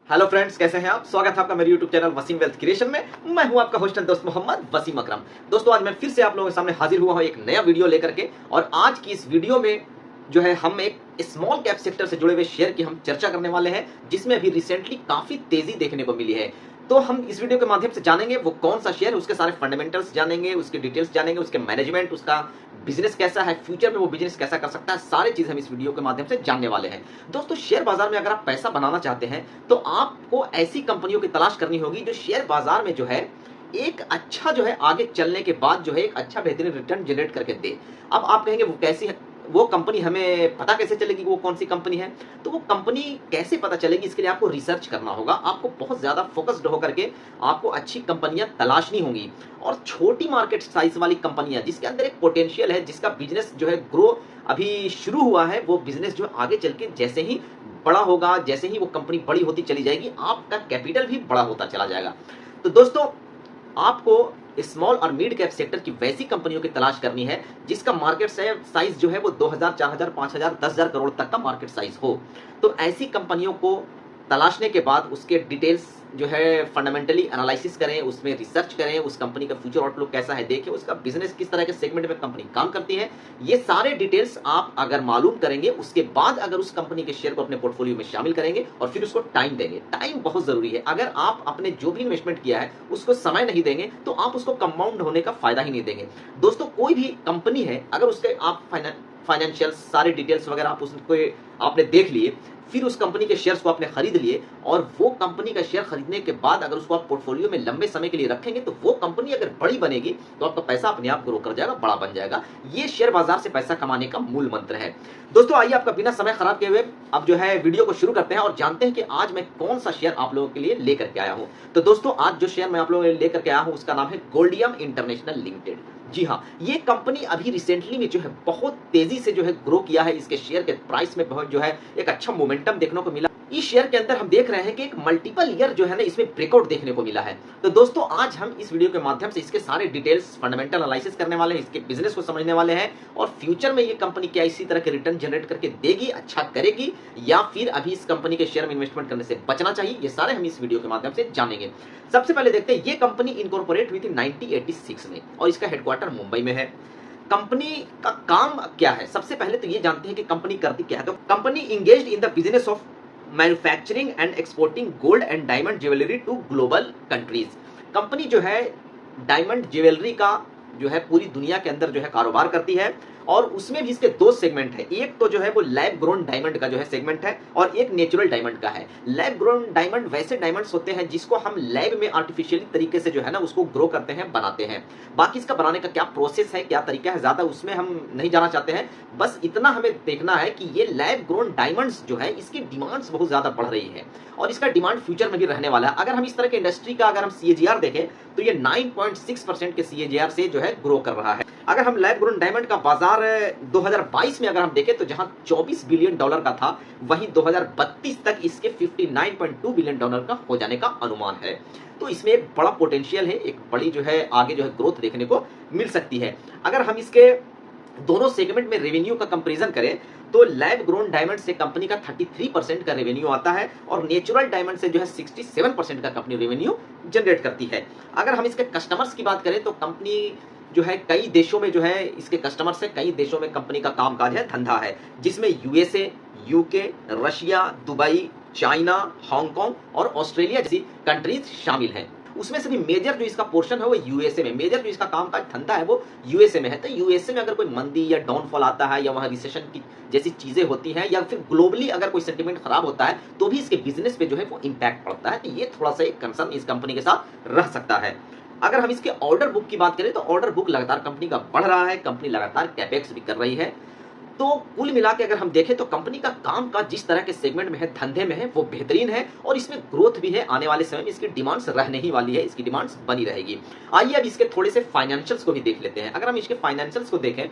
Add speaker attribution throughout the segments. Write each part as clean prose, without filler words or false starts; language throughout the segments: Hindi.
Speaker 1: हेलो फ्रेंड्स, कैसे हैं आप। स्वागत है आपका मेरे YouTube channel Waseem wealth creation में। मैं हूं आपका होस्ट एंड दोस्त मोहम्मद वसीम अकरम। दोस्तों, आज मैं फिर से आप लोगों के सामने हाजिर हुआ हूं एक नया वीडियो लेकर के। और आज की इस वीडियो में जो है हम एक स्मॉल कैप सेक्टर से जुड़े हुए शेयर की हम चर्चा करने वाले हैं, जिसमें अभी रिसेंटली काफी तेजी देखने को मिली है। तो हम इस वीडियो के माध्यम से जानेंगे वो कौन सा शेयर है, उसके सारे फंडामेंटल्स जानेंगे, उसकी डिटेल्स जानेंगे, उसके मैनेजमेंट, उसका बिजनेस कैसा है, फ्यूचर में वो बिजनेस कैसा कर सकता है, सारी चीज हम इस वीडियो के माध्यम से जानने वाले हैं। दोस्तों, शेयर बाजार में अगर आप पैसा बनाना चाहते हैं तो आपको ऐसी कंपनियों की तलाश करनी होगी जो शेयर बाजार में जो है एक अच्छा जो है आगे चलने के बाद जो है एक अच्छा बेहतरीन रिटर्न जनरेट करके दे। अब आप कहेंगे वो कैसी है, वो कंपनी हमें पता कैसे चलेगी वो कौन सी कंपनी है। तो वो कंपनी कैसे पता चलेगी, इसके लिए आपको रिसर्च करना होगा। आपको बहुत ज्यादा फोकस्ड होकर के आपको अच्छी कंपनियां तलाशनी होंगी। और छोटी मार्केट साइज वाली कंपनियां जिसके अंदर एक पोटेंशियल है, जिसका बिजनेस जो है ग्रो अभी शुरू हुआ है, वो बिजनेस जो आगे चल के जैसे ही बड़ा होगा, जैसे ही वो कंपनी बड़ी होती चली जाएगी, आपका कैपिटल भी बड़ा होता चला जाएगा। तो दोस्तों, आपको स्मॉल और मिड कैप सेक्टर की वैसी कंपनियों की तलाश करनी है जिसका मार्केट साइज जो है वो 2000, 4000, 5000, 10,000 करोड़ तक का मार्केट साइज हो। तो ऐसी कंपनियों को तलाशने के बाद उसके डिटेल्स जो है फंडामेंटली एनालिसिस करें, उसमें रिसर्च करें, उस कंपनी का फ्यूचर आउटलुक कैसा है देखें, उसका बिजनेस किस तरह के सेगमेंट में कंपनी काम करती है। ये सारे डिटेल्स आप अगर मालूम करेंगे, उसके बाद अगर उस कंपनी के शेयर को अपने पोर्टफोलियो में शामिल करेंगे और फिर उसको टाइम देंगे। टाइम बहुत जरूरी है। अगर आप अपने जो भी इन्वेस्टमेंट किया है उसको समय नहीं देंगे तो आप उसको कंपाउंड होने का फायदा ही नहीं देंगे। दोस्तों, कोई भी कंपनी है, अगर उसके आप फाइनेंशियल सारे डिटेल्स वगैरह आप उसको आपने देख लिए, फिर उस कंपनी के शेयर्स को आपने खरीद लिए और वो कंपनी का शेयर खरीदने के बाद अगर उसको आप पोर्टफोलियो में लंबे समय के लिए रखेंगे तो वो कंपनी अगर बड़ी बनेगी तो आपका पैसा अपने आप ग्रो कर जाएगा, बड़ा बन जाएगा। ये शेयर बाजार से पैसा कमाने का मूल मंत्र है। दोस्तों, आइए आपका बिना समय खराब किए हुए अब जो है वीडियो को शुरू करते हैं और जानते हैं कि आज मैं कौन सा शेयर आप लोगों के लिए लेकर के आया हूं। तो दोस्तों, आज जो शेयर मैं आप लोगों के लिए लेकर के आया हूं उसका नाम है गोल्डियम इंटरनेशनल लिमिटेड। जी हाँ, ये कंपनी अभी रिसेंटली में जो है बहुत तेजी से जो है ग्रो किया है। इसके शेयर के प्राइस में बहुत जो है एक अच्छा मोमेंटम देखने को मिला। इस शेयर के अंदर हम देख रहे हैं कि एक मल्टीपल ईयर जो है ना इसमें ब्रेकआउट देखने को मिला है। तो दोस्तों, आज हम इस वीडियो के माध्यम से इसके सारे डिटेल्स फंडामेंटल एनालिसिस करने वाले हैं, इसके बिजनेस को समझने वाले हैं और फ्यूचर में ये कंपनी क्या इसी तरह के रिटर्न जनरेट करके देगी, अच्छा करेगी, या फिर अभी इस कंपनी के शेयर में इन्वेस्टमेंट करने से बचना चाहिए, ये सारे हम इस वीडियो के माध्यम से जानेंगे। सबसे पहले देखते हैं, ये कंपनी इनकॉर्पोरेट हुई थी 1986 में और इसका हेडक्वार्टर मुंबई में है। कंपनी का काम क्या है, सबसे पहले तो ये जानते हैं कि कंपनी करती क्या है। तो company engaged in the business of manufacturing and exporting gold and diamond jewellery to global countries. Company जो है डायमंड ज्वेलरी का जो है पूरी दुनिया के अंदर जो है कारोबार करती है और उसमें भी इसके दो सेगमेंट है। एक तो जो है वो लैब ग्रोन डायमंड का जो है सेगमेंट है और एक नेचुरल डायमंड का है। लैब ग्रोन डायमंड वैसे डायमंड्स होते हैं जिसको हम लैब में आर्टिफिशियली तरीके से जो है ना उसको ग्रो करते हैं, बनाते हैं। बाकी इसका बनाने का क्या प्रोसेस है, क्या तरीका है, ज्यादा उसमें हम नहीं जाना चाहते हैं। बस इतना हमें देखना है कि ये लैब ग्रोन डायमंड्स जो है इसकी डिमांड्स बहुत ज्यादा बढ़ रही है और इसका डिमांड फ्यूचर में भी रहने वाला है। अगर हम इस तरह के इंडस्ट्री का अगर हम सीएजीआर देखें तो ये 9.6% के सीएजीआर से जो है ग्रो कर रहा है। अगर हम लैब ग्रोन डायमंड का बाजार 2022 में अगर हम देखें तो जहां $24 बिलियन का था, वहीं 2032 तक इसके $59.2 बिलियन का हो जाने का अनुमान है। तो इसमें एक बड़ा पोटेंशियल है, एक बड़ी जो है आगे जो है ग्रोथ देखने को मिल सकती है। अगर हम इसके दोनों सेगमेंट में रेवेन्यू का कंपैरिजन करें तो लैब ग्रोन डायमंड से कंपनी का 33% का रेवेन्यू आता है और नेचुरल डायमंड से जो है 67% का कंपनी रेवेन्यू जनरेट करती है। अगर हम इसके कस्टमर्स की बात करें तो कंपनी जो है कई देशों में जो है इसके कस्टमर्स है, कई देशों में कंपनी का कामकाज है, धंधा है, जिसमें USA, UK, Russia, Dubai, China, Hong Kong और ऑस्ट्रेलिया जैसी कंट्रीज शामिल हैं। उसमें से भी मेजर जो इसका पोर्शन है वो यूएसए में, मेजर जो इसका कामकाज धंधा है वो यूएसए में है। तो यूएसए में अगर कोई मंदी या डाउनफॉल आता है या वहां रिसेशन की जैसी चीजें होती हैं या फिर ग्लोबली अगर कोई सेंटीमेंट खराब होता है तो भी इसके बिजनेस पे जो है वो इंपैक्ट पड़ता है। तो ये थोड़ा सा एक कंसर्न इस कंपनी के साथ रह सकता है। अगर हम इसके ऑर्डर बुक की बात करें तो ऑर्डर बुक लगातार कंपनी का बढ़ रहा है, कंपनी लगातार कैपेक्स भी कर रही है। तो कुल मिला के अगर हम देखें तो कंपनी का काम का जिस तरह के सेगमेंट में है, धंधे में है, वो बेहतरीन है और इसमें ग्रोथ भी है। आने वाले समय में इसकी डिमांड्स रहने ही वाली है, इसकी डिमांड्स बनी रहेगी। आइए अब इसके थोड़े से फाइनेंशियल्स को भी देख लेते हैं। अगर हम इसके फाइनेंशियल्स को देखें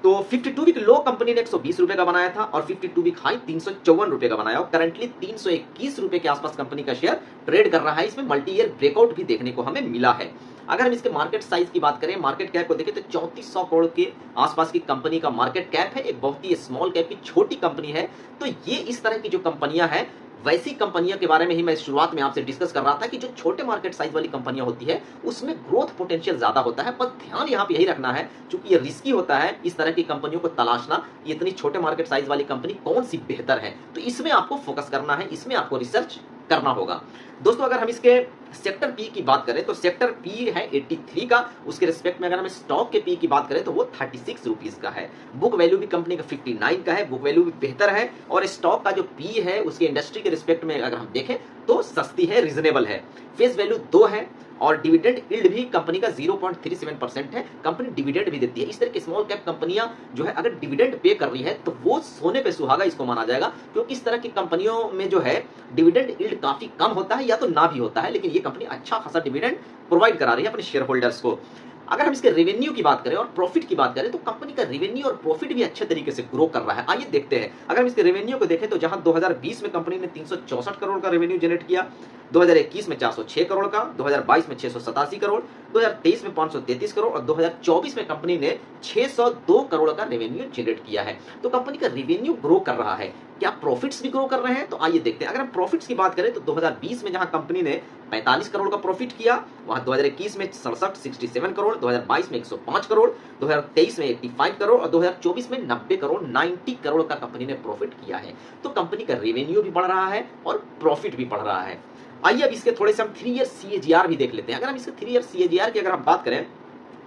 Speaker 1: तो 52 वीक लो कंपनी ने 120 रुपए का बनाया था और 52 वीक हाई 354 रुपए का बनाया और करंटली 321 रुपए के आसपास कंपनी का शेयर ट्रेड कर रहा है। इसमें मल्टी ईयर ब्रेकआउट भी देखने को हमें मिला है। अगर हम इसके मार्केट साइज की बात करें, मार्केट कैप को देखें तो 3400 करोड़ के आसपास की कंपनी का मार्केट कैप है। एक बहुत ही स्मॉल कैप की छोटी कंपनी है। तो ये इस तरह की जो कंपनियां हैं वैसी कंपनियों के बारे में ही मैं शुरुआत में आपसे डिस्कस कर रहा था कि जो छोटे मार्केट साइज वाली कंपनियां होती है उसमें ग्रोथ पोटेंशियल ज्यादा होता है, पर ध्यान यहाँ पे यही रखना है क्योंकि ये रिस्की होता है इस तरह की कंपनियों को तलाशना, इतनी छोटे मार्केट साइज वाली कंपनी कौन सी बेहतर है, तो इसमें आपको फोकस करना है, इसमें आपको रिसर्च करना होगा। दोस्तों अगर हम इसके सेक्टर पी की बात करें तो सेक्टर पी है 83 का, उसके रिस्पेक्ट में अगर हम स्टॉक के पी की बात करें तो वो 36 रुपीज का है। बुक वैल्यू भी कंपनी का 59 का है, बुक वैल्यू भी बेहतर है, और स्टॉक का जो पी है उसके इंडस्ट्री के रिस्पेक्ट में अगर हम देखें तो सस्ती है, रीजनेबल है। फेस वैल्यू 2 है और डिविडेंड यील्ड भी कंपनी का 0.37% है। कंपनी डिविडेंड भी देती है। इस तरह की स्मॉल कैप कंपनियां जो है अगर डिविडेंड पे कर रही है तो वो सोने पे सुहागा इसको माना जाएगा, क्योंकि इस तरह की कंपनियों में जो है डिविडेंड यील्ड काफी कम होता है या तो ना भी होता है, लेकिन ये कंपनी अच्छा खासा डिविडेंड प्रोवाइड करा रही है अपने शेयर होल्डर्स को। अगर हम इसके रेवेन्यू की बात करें और प्रॉफिट की बात करें तो कंपनी का रेवेन्यू और प्रॉफिट भी अच्छे तरीके से ग्रो कर रहा है। आइए देखते हैं। अगर हम इसके रेवेन्यू को देखें तो जहां 2020 में कंपनी ने 364 करोड़ का रेवेन्यू जनरेट किया, 2021 में 406 करोड़ का, 2022 में 687 करोड़, 2023 में 533 करोड़ और 2024 में कंपनी ने 602 करोड़ का रेवेन्यू जनरेट किया है। तो कंपनी का रेवेन्यू ग्रो कर रहा है। क्या प्रॉफिट्स भी ग्रो कर रहे हैं? तो आइए देखते हैं। अगर हम प्रॉफिट्स की बात करें तो 2020 में जहां कंपनी ने 45 करोड़ का प्रॉफिट किया, वहां 2021 में 67 करोड़, 2022 में 105 करोड़, 2023 में 85 करोड़ और 2024 में 90 करोड़ 90 करोड़ का कंपनी ने प्रॉफिट किया है। तो कंपनी का रेवेन्यू भी बढ़ रहा है और प्रॉफिट भी बढ़ रहा है। आइए अब इसके थोड़े से हम 3 ईयर CAGR भी देख लेते हैं। अगर हम इसके 3 ईयर CAGR की अगर हम बात करें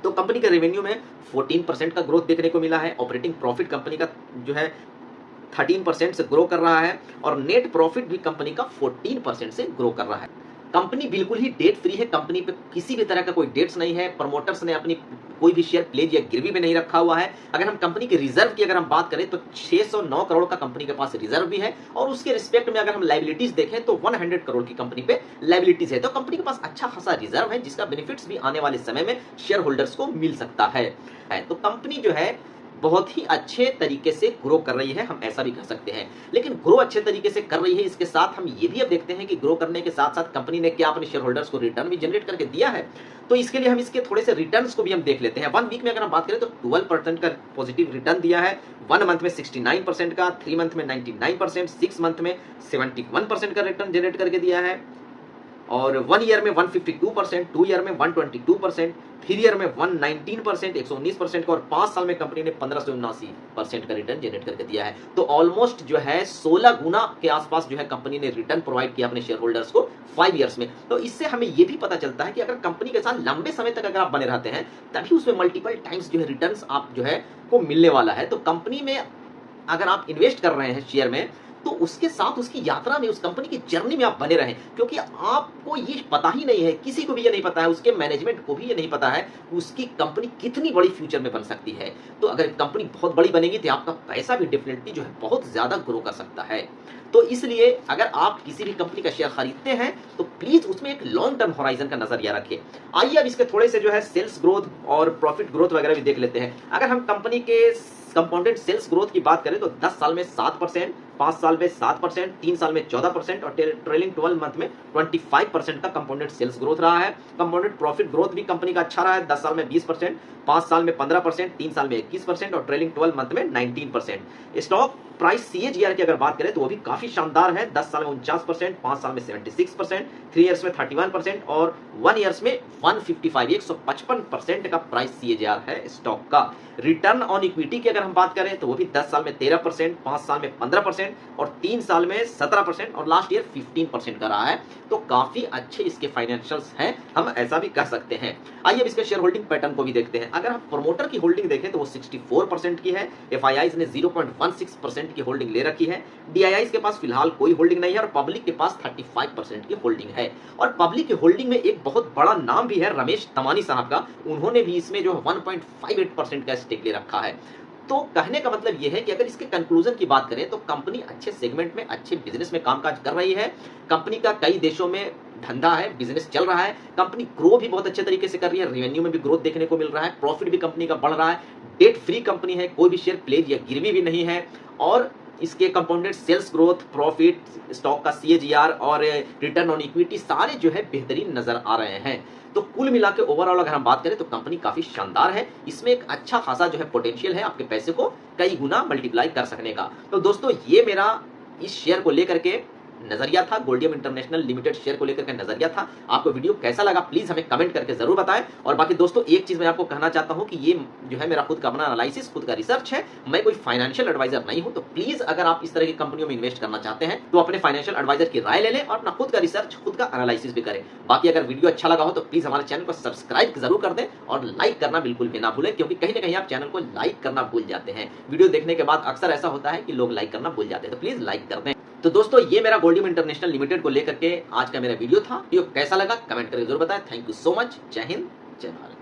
Speaker 1: तो कंपनी का रेवेन्यू में 14% का ग्रोथ देखने को मिला है। ऑपरेटिंग प्रॉफिट कंपनी का जो है 13% से ग्रो कर रहा है और नेट प्रॉफिट भी कंपनी का 14% से ग्रो कर रहा है। कंपनी बिल्कुल ही डेट फ्री है। कंपनी पे किसी भी तरह का कोई डेट्स नहीं है। प्रमोटर्स ने अपनी कोई भी शेयर प्लेज या गिरवी में नहीं रखा हुआ है। अगर हम कंपनी के रिजर्व की अगर हम बात करें तो 609 करोड़ का कंपनी के पास रिजर्व भी है, और उसके रिस्पेक्ट में अगर हम लायबिलिटीज देखें तो 100 करोड़ की कंपनी पे लायबिलिटीज है। तो कंपनी के पास अच्छा खासा रिजर्व है, जिसका बेनिफिट्स भी आने वाले समय में शेयर होल्डर्स को मिल सकता है। तो कंपनी जो है बहुत ही अच्छे तरीके से ग्रो कर रही है, हम ऐसा भी कह सकते हैं। लेकिन ग्रो अच्छे तरीके से कर रही है, इसके साथ हम ये भी अब देखते हैं कि ग्रो करने के साथ साथ कंपनी ने क्या अपने शेयर होल्डर्स को रिटर्न भी जनरेट करके दिया है। तो इसके लिए हम इसके थोड़े से रिटर्न्स को भी हम देख लेते हैं। 1 वीक में अगर हम बात करें तो 12% का पॉजिटिव रिटर्न दिया है, 1 मंथ में 69% का, 3 मंथ में 99%, 6 मंथ में 71% का रिटर्न जनरेट करके दिया है, और 1 ईयर में 152%, 2 ईयर में 122%, 3 ईयर में 119%, 119% का, और 5 साल में कंपनी ने 1579% का रिटर्न जनरेट करके दिया है। तो ऑलमोस्ट जो है 16 गुना के आसपास जो है कंपनी ने रिटर्न प्रोवाइड किया अपने शेयर होल्डर्स को 5 ईयर्स में। तो इससे हमें ये भी पता चलता है कि अगर कंपनी के साथ लंबे समय तक अगर आप बने रहते हैं तभी उसमें मल्टीपल टाइम्स जो है रिटर्न्स आप जो है को मिलने वाला है। तो कंपनी में अगर आप इन्वेस्ट कर रहे हैं शेयर में तो उसके साथ उसकी यात्रा में, उस कंपनी की जर्नी में आप बने रहें, क्योंकि आपको ये पता ही नहीं है, किसी को भी ये नहीं पता है, उसके मैनेजमेंट को भी ये नहीं पता है उसकी कंपनी कितनी बड़ी फ्यूचर में बन सकती है। तो अगर कंपनी बहुत बड़ी बनेगी तो आपका पैसा भी डेफिनेटली जो है बहुत ज्यादा ग्रो कर सकता है। तो इसलिए अगर आप किसी भी कंपनी का शेयर खरीदते हैं तो प्लीज उसमें एक लॉन्ग टर्म होराइजन का नजरिया रखिए। आइए अब इसके थोड़े से जो है सेल्स ग्रोथ और प्रॉफिट ग्रोथ वगैरह भी देख लेते हैं। अगर हम कंपनी के कंपाउंडेड सेल्स ग्रोथ की बात करें तो 10 साल में 7%, 5 साल में 7%, 3 साल में 14% और ट्रेलिंग 12 मंथ में 25% का कंपाउंडेड सेल्स ग्रोथ रहा है। कंपाउंडेड प्रॉफिट ग्रोथ भी कंपनी का अच्छा रहा है, 10 साल में 20%, 5 साल में 15%, 3 साल में 21% और ट्रेलिंग 12 मंथ में 19%। स्टॉक प्राइस CAGR की अगर बात करें तो वो भी काफी शानदार है, 10 साल में 49%, 5 साल में 76%, 3 इयर्स में 31% और 1 इयर्स में 155% का प्राइस CAGR है स्टॉक का। रिटर्न ऑन इक्विटी की अगर हम बात करें तो वो भी 10 साल में 13%, 5 साल में 15% और 3 साल में 17% और लास्ट ईयर 15% का रहा है। तो काफी अच्छे इसके फाइनेंशियल्स हैं, हम ऐसा भी कह सकते हैं। आइए अब इसके शेयर होल्डिंग पैटर्न को भी देखते हैं। अगर हम प्रमोटर की होल्डिंग देखें तो वो 64% की है, FIIs ने 0.16% की होल्डिंग ले रखी है, DIIs के पास फिलहाल कोई होल्डिंग नहीं है और पब्लिक के पास 35% की होल्डिंग है। और पब्लिक की होल्डिंग में एक बहुत बड़ा नाम भी है, रमेश तमानी साहब का, उन्होंने भी इसमें जो 1.58% का स्टेक ले रखा है। तो कहने का मतलब यह है कि अगर इसके कंक्लूजन की बात करें तो कंपनी अच्छे सेगमेंट में, अच्छे बिजनेस में कामकाज कर रही है। कंपनी का कई देशों में धंधा है, बिजनेस चल रहा है, कंपनी ग्रो भी बहुत अच्छे तरीके से कर रही है, रेवेन्यू में भी ग्रोथ देखने को मिल रहा है, प्रॉफिट भी कंपनी का बढ़ रहा है, डेट फ्री कंपनी है, कोई भी शेयर प्लेज या गिरवी भी नहीं है, और इसके compounded sales growth, profit, stock का CAGR और रिटर्न ऑन इक्विटी सारे जो है बेहतरीन नजर आ रहे हैं। तो कुल मिला के ओवरऑल अगर हम बात करें तो कंपनी काफी शानदार है, इसमें एक अच्छा खासा जो है पोटेंशियल है आपके पैसे को कई गुना मल्टीप्लाई कर सकने का। तो दोस्तों ये मेरा इस शेयर को लेकर के नजरिया था, गोल्डियम इंटरनेशनल लिमिटेड शेयर को लेकर के नजरिया था। आपको वीडियो कैसा लगा प्लीज हमें कमेंट करके जरूर बताएं। और बाकी दोस्तों एक चीज मैं आपको कहना चाहता हूं कि ये जो है मेरा खुद का अपना एनालिसिस, खुद का रिसर्च है, मैं कोई फाइनेंशियल एडवाइजर नहीं हूं। तो प्लीज अगर आप इस तरह की कंपनियों में इन्वेस्ट करना चाहते हैं तो अपने फाइनेंशियल एडवाइजर की राय ले लें और अपना खुद का रिसर्च, खुद का एनालिसिस भी करें। बाकी अगर वीडियो अच्छा लगा हो तो प्लीज हमारे चैनल को सब्सक्राइब जरूर कर दें और लाइक करना बिल्कुल भी ना भूलें, क्योंकि कहीं ना कहीं आप चैनल को लाइक करना भूल जाते हैं। वीडियो देखने के बाद अक्सर ऐसा होता है कि लोग लाइक करना भूल जाते हैं, तो प्लीज लाइक कर दें। तो दोस्तों ये मेरा गोल्डियम इंटरनेशनल लिमिटेड को लेकर के आज का मेरा वीडियो था। वीडियो कैसा लगा कमेंट करके जरूर बताएं। Thank you so much. जय हिंद, जय भारत।